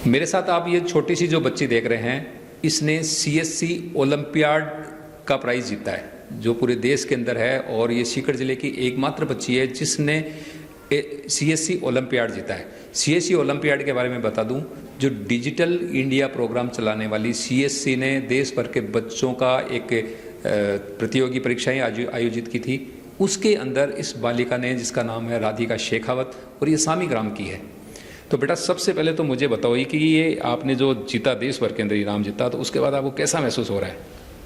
मेरे साथ आप ये छोटी सी जो बच्ची देख रहे हैं, इसने सीएससी ओलंपियाड का प्राइज़ जीता है जो पूरे देश के अंदर है, और ये सीकर जिले की एकमात्र बच्ची है जिसने सीएससी ओलंपियाड जीता है। सीएससी ओलंपियाड के बारे में बता दूं, जो डिजिटल इंडिया प्रोग्राम चलाने वाली सीएससी ने देश भर के बच्चों का एक प्रतियोगी परीक्षाएं आयोजित की थी। उसके अंदर इस बालिका ने, जिसका नाम है राधिका शेखावत, और ये सामीग्राम की है। तो बेटा सबसे पहले तो मुझे बताओ कि ये आपने जो जीता, देश भर के अंदर इनाम जीता, तो उसके बाद आपको कैसा महसूस हो रहा है?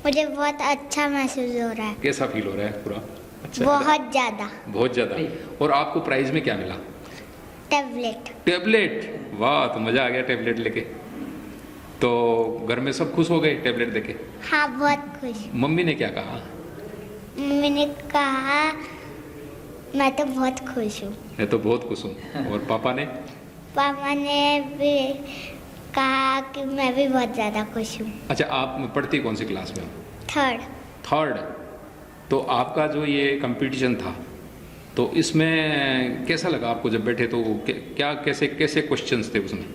मुझे बहुत अच्छा महसूस हो रहा है। कैसा फील हो रहा है पूरा? अच्छा, बहुत ज़्यादा। बहुत ज़्यादा। और आपको प्राइज में क्या मिला? टैबलेट। टैबलेट, वाह, तो मज़ा आ गया टैबलेट लेके। तो घर में सब खुश हो गए टैबलेट देके? हाँ, बहुत खुश। मम्मी ने क्या कहा? मम्मी ने कहा मैं तो बहुत खुश हूँ। मैं तो बहुत खुश हूँ। और पापा ने? पापा ने भी कहा कि मैं भी बहुत ज़्यादा खुश हूँ। अच्छा, आप पढ़ती कौन सी क्लास में? थर्ड। तो आपका जो ये कंपटीशन था, तो इसमें कैसा लगा आपको जब बैठे? तो क्या कैसे कैसे क्वेश्चंस थे उसमें?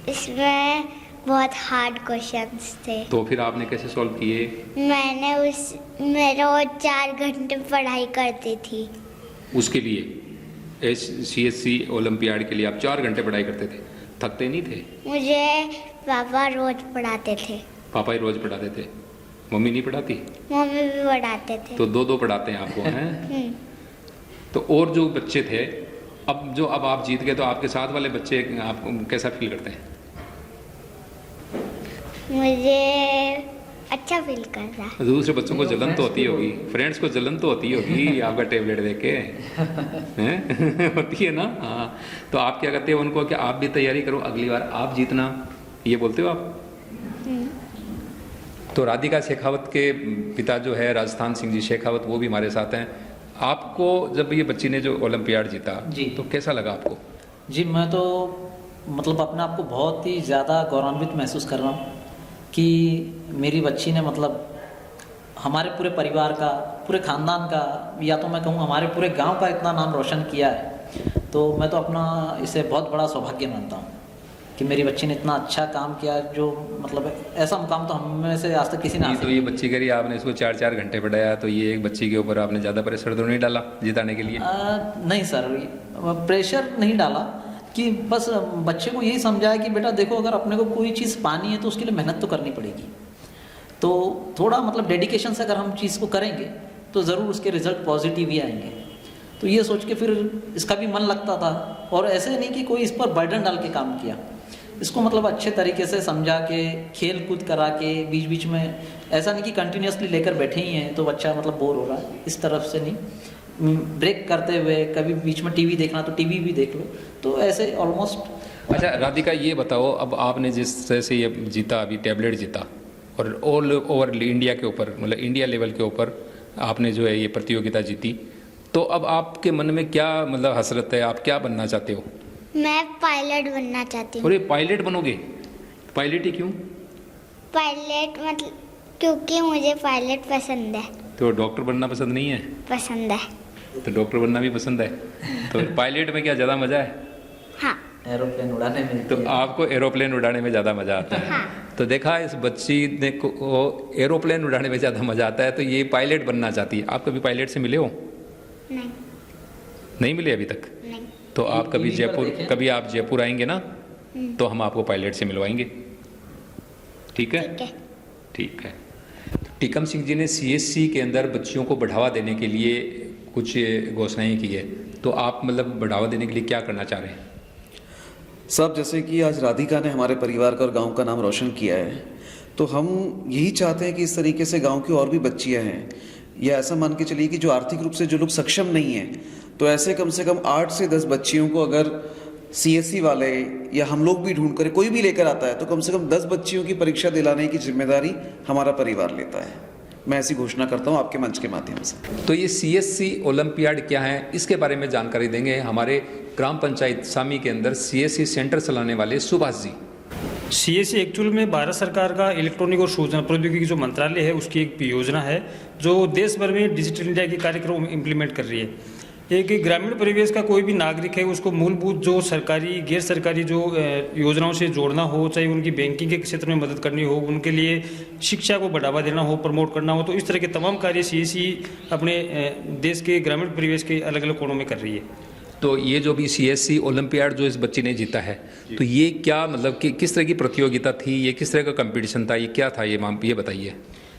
इसमें बहुत हार्ड क्वेश्चंस थे। तो फिर आपने कैसे सॉल्व किए? मैं रोज 4 घंटे पढ़ाई करती थी। उसके लिए सीएससी ओलंपियाड के लिए आप 4 घंटे पढ़ाई करते थे? थकते नहीं थे? मुझे पापा रोज पढ़ाते थे। पापा ही रोज पढ़ाते थे? मम्मी नहीं पढ़ाती? मम्मी भी पढ़ाते थे। तो दो पढ़ाते हैं आपको, हैं? तो और जो बच्चे थे, अब आप जीत गए, तो आपके साथ वाले बच्चे आपको कैसा फील करते हैं? मुझे अच्छा फील कर रहा है। दूसरे बच्चों को जलन तो होती होगी, फ्रेंड्स को जलन तो होती होगी आपका टैबलेट देख के, हैं? होती है ना? हाँ। तो आप क्या करते हो उनको कि आप भी तैयारी करो, अगली बार आप जीतना, ये बोलते हो आप? तो राधिका शेखावत के पिता जो है राजस्थान सिंह जी शेखावत, वो भी हमारे साथ हैं। आपको जब ये बच्ची ने जो ओलंपियाड जीता जी, तो कैसा लगा आपको? जी, मैं तो मतलब अपने आप को बहुत ही ज़्यादा गौरवान्वित महसूस कर रहा हूँ कि मेरी बच्ची ने मतलब हमारे पूरे परिवार का, पूरे ख़ानदान का, या तो मैं कहूँ हमारे पूरे गांव का इतना नाम रोशन किया है। तो मैं तो अपना इसे बहुत बड़ा सौभाग्य मानता हूँ कि मेरी बच्ची ने इतना अच्छा काम किया, जो मतलब ऐसा मुकाम तो हम में से आज तक किसी ने। तो ये बच्ची कह रही है आपने इसको 4 घंटे पढ़ाया, तो ये एक बच्ची के ऊपर आपने ज़्यादा प्रेशर तो नहीं डाला जिताने के लिए? नहीं सर, प्रेशर नहीं डाला, कि बस बच्चे को यही समझाया कि बेटा देखो, अगर अपने को कोई चीज़ पानी है तो उसके लिए मेहनत तो करनी पड़ेगी। तो थोड़ा मतलब डेडिकेशन से अगर हम चीज़ को करेंगे तो ज़रूर उसके रिजल्ट पॉजिटिव ही आएंगे। तो ये सोच के फिर इसका भी मन लगता था, और ऐसे नहीं कि कोई इस पर बर्डन डाल के काम किया। इसको मतलब अच्छे तरीके से समझा के, खेल कूद करा के, बीच बीच में ऐसा नहीं कि कंटिन्यूसली लेकर बैठे ही हैं तो बच्चा मतलब बोर हो रहा है, इस तरफ से नहीं, ब्रेक करते हुए कभी बीच में टीवी देखना तो टीवी भी देख लो, तो ऐसे ऑलमोस्ट। अच्छा राधिका, ये बताओ, अब आपने जिस तरह से ये जीता, अभी टैबलेट जीता, और ऑल ओवर इंडिया के ऊपर, मतलब इंडिया लेवल के ऊपर आपने जो है ये प्रतियोगिता जीती, तो अब आपके मन में क्या मतलब हसरत है? आप क्या बनना चाहते हो? मैं पायलट बनना चाहती हूँ। अरे पायलट बनोगे? पायलट ही क्यों? पायलट मतलब क्योंकि मुझे पायलट पसंद है। तो डॉक्टर बनना पसंद नहीं है? पसंद है। तो डॉक्टर बनना भी पसंद है, तो पायलट में क्या ज़्यादा मज़ा है? हाँ। एरोप्लेन उड़ाने में। तो आपको एरोप्लेन उड़ाने में ज़्यादा मज़ा आता है? हाँ। तो देखा, इस बच्ची ने को एरोप्लेन उड़ाने में ज़्यादा मज़ा आता है, तो ये पायलट बनना चाहती है। आप कभी पायलट से मिले हो? नहीं मिले अभी तक? नहीं। तो आप कभी आप जयपुर आएंगे ना, तो हम आपको पायलट से मिलवाएंगे, ठीक है? ठीक है। टीकम सिंह जी ने सीएससी के अंदर बच्चियों को बढ़ावा देने के लिए कुछ घोषणाएं की है, तो आप मतलब बढ़ावा देने के लिए क्या करना चाह रहे हैं? साहब, जैसे कि आज राधिका ने हमारे परिवार का और गांव का नाम रोशन किया है, तो हम यही चाहते हैं कि इस तरीके से गांव की और भी बच्चियां हैं, या ऐसा मान के चलिए कि जो आर्थिक रूप से जो लोग सक्षम नहीं हैं, तो ऐसे कम से कम 8 से 10 बच्चियों को अगर सीएससी वाले या हम लोग भी ढूंढ कर कोई भी लेकर आता है, तो कम से कम 10 बच्चियों की परीक्षा दिलाने की जिम्मेदारी हमारा परिवार लेता है। मैं ऐसी घोषणा करता हूं आपके मंच के माध्यम से। तो ये सीएससी ओलंपियाड क्या है, इसके बारे में जानकारी देंगे हमारे ग्राम पंचायत सामी के अंदर सीएससी सेंटर चलाने वाले सुभाष जी। सीएससी एक्चुअल में भारत सरकार का इलेक्ट्रॉनिक और सूचना प्रौद्योगिकी जो मंत्रालय है, उसकी एक योजना है जो देश भर में डिजिटल इंडिया के कार्यक्रम इम्प्लीमेंट कर रही है। एक ग्रामीण परिवेश का कोई भी नागरिक है उसको मूलभूत जो सरकारी गैर सरकारी जो योजनाओं से जोड़ना हो, चाहे उनकी बैंकिंग के क्षेत्र में मदद करनी हो, उनके लिए शिक्षा को बढ़ावा देना हो, प्रमोट करना हो, तो इस तरह के तमाम कार्य CSC अपने देश के ग्रामीण परिवेश के अलग अलग कोणों में कर रही है। तो ये जो भी CSC ओलंपियाड जो इस बच्ची ने जीता है, तो ये क्या मतलब कि किस तरह की प्रतियोगिता थी, ये किस तरह का कंपटीशन था, ये क्या था, ये बताइए।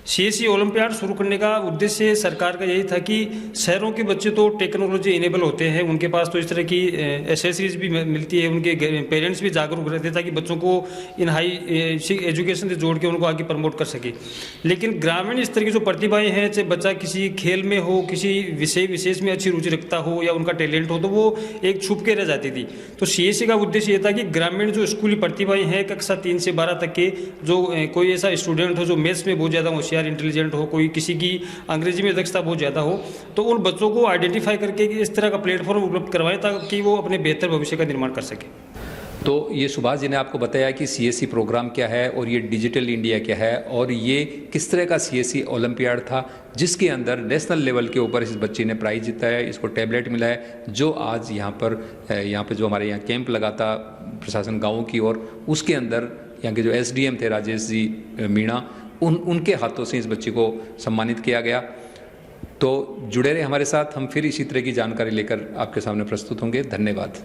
CSC ओलंपियाड शुरू करने का उद्देश्य सरकार का यही था कि शहरों के बच्चे तो टेक्नोलॉजी इनेबल होते हैं, उनके पास तो इस तरह की एसेसरीज भी मिलती है, उनके पेरेंट्स भी जागरूक रहते हैं ताकि बच्चों को इन हाई एजुकेशन से जोड़ के उनको आगे प्रमोट कर सके। लेकिन ग्रामीण स्तर की जो प्रतिभाएं हैं, चाहे बच्चा किसी खेल में हो, किसी विषय विशेष में अच्छी रुचि रखता हो या उनका टैलेंट हो, तो वो एक छुप के रह जाती थी। तो CSC का उद्देश्य ये था कि ग्रामीण जो स्कूली प्रतिभाएं हैं, कक्षा 3 से 12 तक के, जो कोई ऐसा स्टूडेंट हो जो मैथ्स में बहुत ज़्यादा होशियार इंटेलिजेंट हो, कोई किसी की अंग्रेजी में दक्षता बहुत ज़्यादा हो, तो उन बच्चों को आइडेंटिफाई करके इस तरह का प्लेटफॉर्म उपलब्ध करवाएं ताकि वो अपने बेहतर भविष्य का निर्माण कर सके। तो ये सुभाष जी ने आपको बताया कि CSC प्रोग्राम क्या है और ये डिजिटल इंडिया क्या है और ये किस तरह का CSC ओलंपियाड था जिसके अंदर नेशनल लेवल के ऊपर इस बच्ची ने प्राइज जीता है, इसको टैबलेट मिला है, जो आज यहाँ पर जो हमारे यहाँ कैंप लगा था प्रशासन गाँव की ओर, उसके अंदर यहाँ के जो SDM थे राजेश जी मीणा, उनके हाथों से इस बच्ची को सम्मानित किया गया। तो जुड़े रहे हमारे साथ, हम फिर इसी तरह की जानकारी लेकर आपके सामने प्रस्तुत होंगे। धन्यवाद।